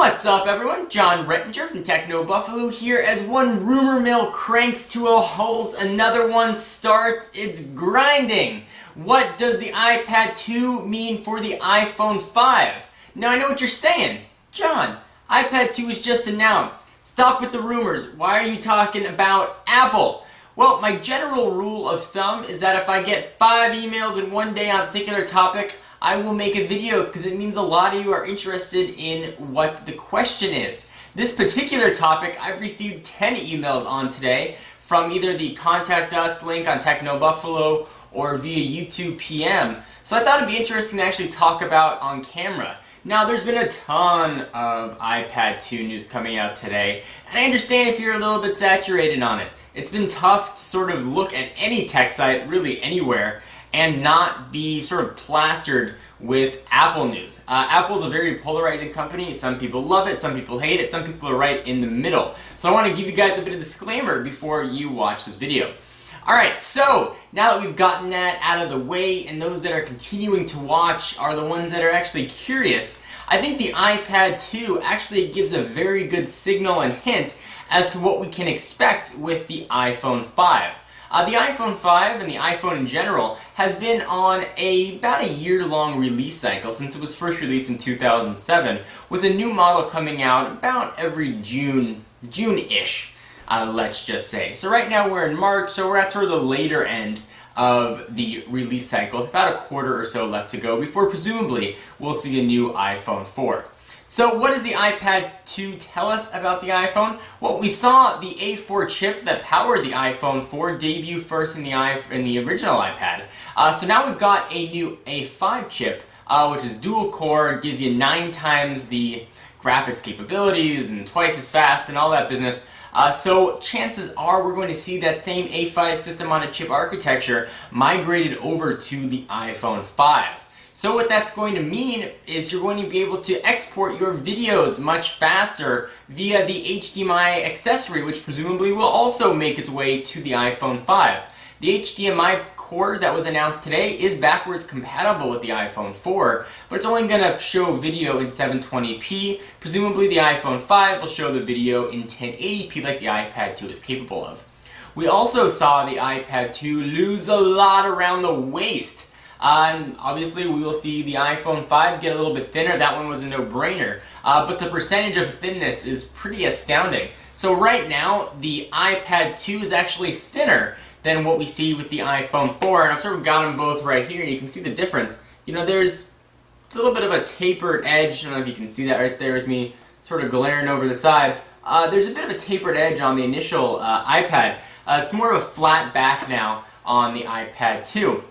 What's up, everyone? John Rettinger from Techno Buffalo here as one rumor mill cranks to a halt, another one starts its grinding. What does the iPad 2 mean for the iPhone 5? Now I know what you're saying. John, iPad 2 was just announced. Stop with the rumors. Why are you talking about Apple? Well, my general rule of thumb is that if I get 5 emails in one day on a particular topic, I will make a video because it means a lot of you are interested in what the question is. This particular topic I've received 10 emails on today from either the Contact Us link on Techno Buffalo or via YouTube PM. So I thought it'd be interesting to actually talk about on camera. Now, there's been a ton of iPad 2 news coming out today, and I understand if you're a little bit saturated on it. It's been tough to sort of look at any tech site, really anywhere, and not be sort of plastered with Apple news. Apple's a very polarizing company. Some people love it, some people hate it, some people are right in the middle. So I want to give you guys a bit of disclaimer before you watch this video. Alright, so now that we've gotten that out of the way, and those that are continuing to watch are the ones that are actually curious, I think the iPad 2 actually gives a very good signal and hint as to what we can expect with the iPhone 5. The iPhone 5 and the iPhone in general has been on about a year-long release cycle since it was first released in 2007, with a new model coming out about every June-ish, let's just say. So right now we're in March, so we're at sort of the later end of the release cycle, about a quarter or so left to go before presumably we'll see a new iPhone 4. So what does the iPad 2 tell us about the iPhone? Well, we saw the A4 chip that powered the iPhone 4 debut first in the original iPad. So now we've got a new A5 chip, which is dual core, gives you 9 times the graphics capabilities and twice as fast and all that business. So chances are we're going to see that same A5 system on a chip architecture migrated over to the iPhone 5. So what that's going to mean is you're going to be able to export your videos much faster via the HDMI accessory, which presumably will also make its way to the iPhone 5. The HDMI cord that was announced today is backwards compatible with the iPhone 4, but it's only going to show video in 720p. Presumably the iPhone 5 will show the video in 1080p like the iPad 2 is capable of. We also saw the iPad 2 lose a lot around the waist. And obviously we will see the iPhone 5 get a little bit thinner. That one was a no-brainer. But the percentage of thinness is pretty astounding. So right now, the iPad 2 is actually thinner than what we see with the iPhone 4. And I've sort of got them both right here. You can see the difference. You know, there's a little bit of a tapered edge. I don't know if you can see that right there with me sort of glaring over the side. There's a bit of a tapered edge on the initial iPad. It's more of a flat back now on the iPad 2.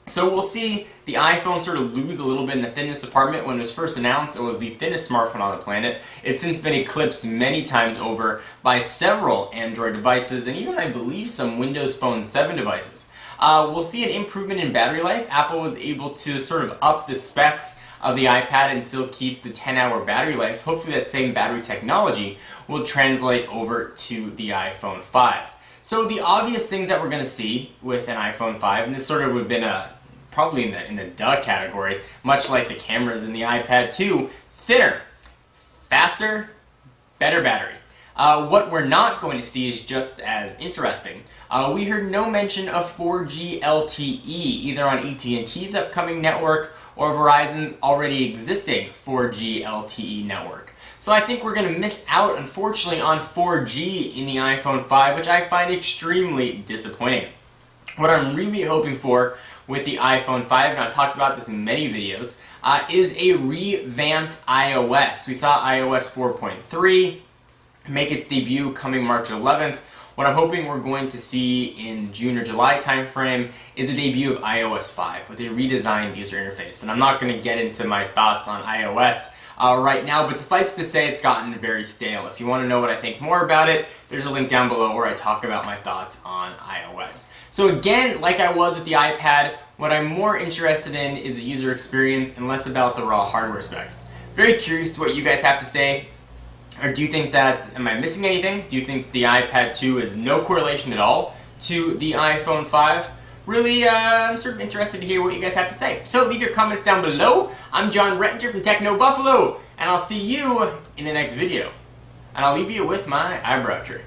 So we'll see the iPhone sort of lose a little bit in the thinness department. When it was first announced, it was the thinnest smartphone on the planet. It's since been eclipsed many times over by several Android devices and even, I believe, some Windows Phone 7 devices. We'll see an improvement in battery life. Apple was able to sort of up the specs of the iPad and still keep the 10-hour battery life. Hopefully that same battery technology will translate over to the iPhone 5. So the obvious things that we're going to see with an iPhone 5, and this sort of would have been probably in the duh category, much like the cameras in the iPad 2, thinner, faster, better battery. What we're not going to see is just as interesting. We heard no mention of 4G LTE, either on AT&T's upcoming network or Verizon's already existing 4G LTE network. So I think we're going to miss out, unfortunately, on 4G in the iPhone 5, which I find extremely disappointing. What I'm really hoping for with the iPhone 5, and I've talked about this in many videos, is a revamped iOS. We saw iOS 4.3 make its debut coming March 11th. What I'm hoping we're going to see in June or July timeframe is the debut of iOS 5 with a redesigned user interface. And I'm not going to get into my thoughts on iOS right now, but suffice to say it's gotten very stale. If you want to know what I think more about it, there's a link down below where I talk about my thoughts on iOS. So again, like I was with the iPad, what I'm more interested in is the user experience and less about the raw hardware specs. Very curious to what you guys have to say. Or do you think that, am I missing anything? Do you think the iPad 2 is no correlation at all to the iPhone 5? Really, I'm sort of interested to hear what you guys have to say. So leave your comments down below. I'm John Rettinger from Techno Buffalo, and and I'll see you in the next video. And I'll leave you with my eyebrow trick.